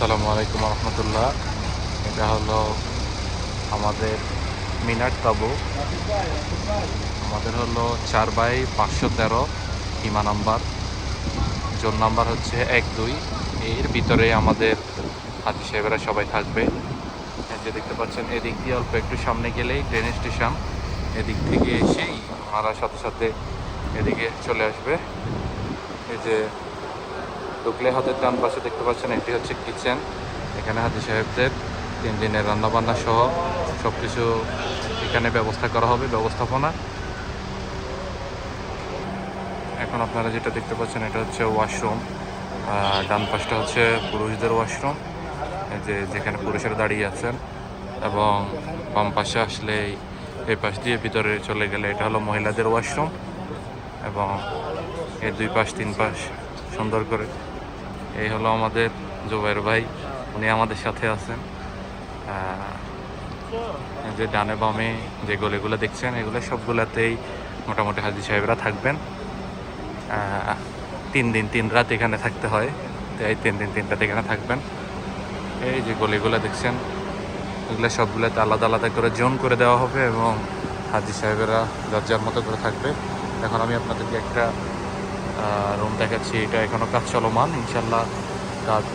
আসসালামু আলাইকুম রহমতুল্লাহ। এটা হলো আমাদের মিনার তাবু। আমাদের হলো 4/513 ইমা নাম্বার, জোন নাম্বার হচ্ছে 1-2। এর ভিতরে আমাদের হাজি সাহেবেরা সবাই থাকবে। এই যে দেখতে পাচ্ছেন, এদিক দিয়ে অল্প একটু সামনে গেলেই ট্রেন স্টেশন। এদিক থেকে এসেই ওনারা সাথে সাথে এদিকে চলে আসবে। এই যে ঢুকলে হাতের ডান পাশে দেখতে পাচ্ছেন, এটি হচ্ছে কিচেন। এখানে হাজি সাহেবদের 3 দিনের রান্নাবান্না সহ সব কিছু এখানে ব্যবস্থা করা হবে, ব্যবস্থাপনা। এখন আপনারা যেটা দেখতে পাচ্ছেন এটা হচ্ছে ওয়াশরুম। ডান পাশটা হচ্ছে পুরুষদের ওয়াশরুম, যেখানে পুরুষেরা দাঁড়িয়ে আছেন, এবং বাম পাশে আসলে এই পাশ দিয়ে ভিতরে চলে গেলে এটা হলো মহিলাদের ওয়াশরুম। এবং এর 2 পাশ 3 পাশ সুন্দর করে। এই হলো আমাদের জুবাইর ভাই, উনি আমাদের সাথে আছেন। যে ডানে বামে যে গলিগুলো দেখছেন, এগুলো সবগুলোতেই মোটামুটি হাজি সাহেবরা থাকবেন। 3 দিন 3 রাত এখানে থাকতে হয়, তাই 3 দিন 3 রাত এখানে থাকবেন। এই যে গলিগুলো দেখছেন, এগুলো সবগুলোতে আলাদা আলাদা করে জোন করে দেওয়া হবে, এবং হাজি সাহেবেরা যার মতো করে থাকবে। এখন আমি আপনাদেরকে একটা রুম দেখাচ্ছি। এটা এখনও কাজ চলমান, ইনশাল্লাহ কাজ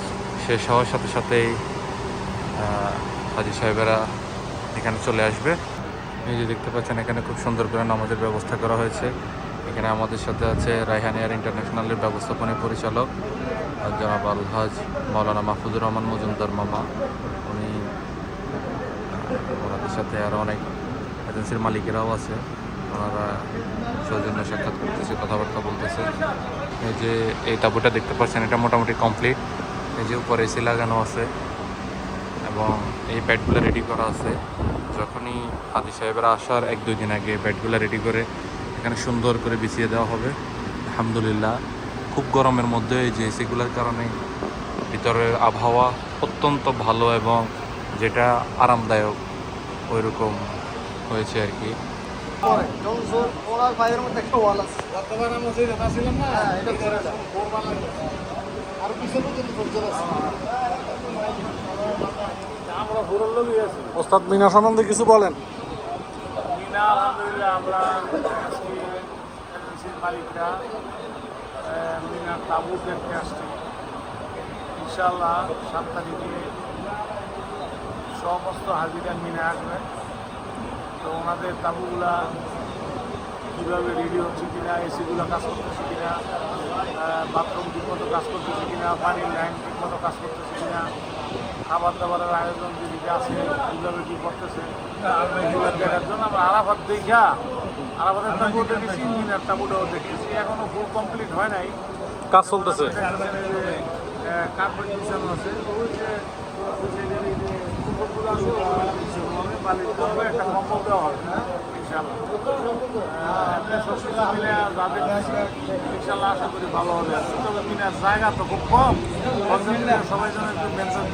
শেষ হওয়ার সাথে সাথেই হাজি সাহেবেরা এখানে চলে আসবে। এই যে দেখতে পাচ্ছেন, এখানে খুব সুন্দর করে নামাজের ব্যবস্থা করা হয়েছে। এখানে আমাদের সাথে আছে রায়হান এয়ার ইন্টারন্যাশনালের ব্যবস্থাপনা পরিচালক জনাব আলহাজ মাওলানা মাহফুজুর রহমান মজুমদার মামা। উনি ওনাদের সাথে আরও অনেক এজেন্সির মালিকেরাও আছে, ওনারা সৌজন্য সাক্ষাৎ করতেছে, কথাবার্তা বলতেছে। এই যে এই তাঁবুটা দেখতে পাচ্ছেন, এটা মোটামুটি কমপ্লিট। এই যে উপরে এসি লাগানো আছে এবং এই বেডগুলো রেডি করা আছে। যখনই হাজি সাহেবেরা আসার 1-2 দিন আগে বেডগুলো রেডি করে এখানে সুন্দর করে বিছিয়ে দেওয়া হবে। আলহামদুলিল্লাহ, খুব গরমের মধ্যে এই যে এসিগুলোর কারণে ভিতরের আবহাওয়া অত্যন্ত ভালো এবং যেটা আরামদায়ক ওই রকম হয়েছে আর কি। ওস্তাদ মিনা সম্বন্ধে কিছু বলেন। মিনা আলহামদুলিল্লাহ, আমরা এজেন্সির মালিকরা মিনার তাবু দেখতে আসছি। ইনশাআল্লাহ 7 তারিখে সমস্ত হাজিরা মিনা আসবেন। তো ওনাদের তাবুগুলা কীভাবে রেডি হচ্ছে কিনা, এসিগুলো কাজ করতেছে কিনা, বাথরুম ঠিকমতো কাজ করতেছে কিনা, পানির লাইন ঠিকমতো কাজ করতেছে কিনা, খাবার দাবারের আয়োজন যেদিকে আছে কীভাবে কী করতেছে, এগুলো দেখার জন্য আমরা আরাফাত দেখা আরাফাতের তাবুও দেখেছি, মিনার তাবুটাও দেখতেছি। এখনও ফুল কমপ্লিট হয় নাই, কাজ চলতেছে। কার্পেট বিছানো আছে, ওই যে কুকুরগুলো আছে বালিশ দেওয়া হবে, একটা কম্বল দেওয়া হবে ইনশাল্লাহ। সব কিছু মিলে যাদের ইনশাল্লাহ আশা করি ভালো হবে। তবে মিনার জায়গা তো খুব কম, সবাই যেন একটু মেনশন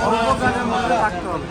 অল্প জায়গার মধ্যে থাকতে হবে।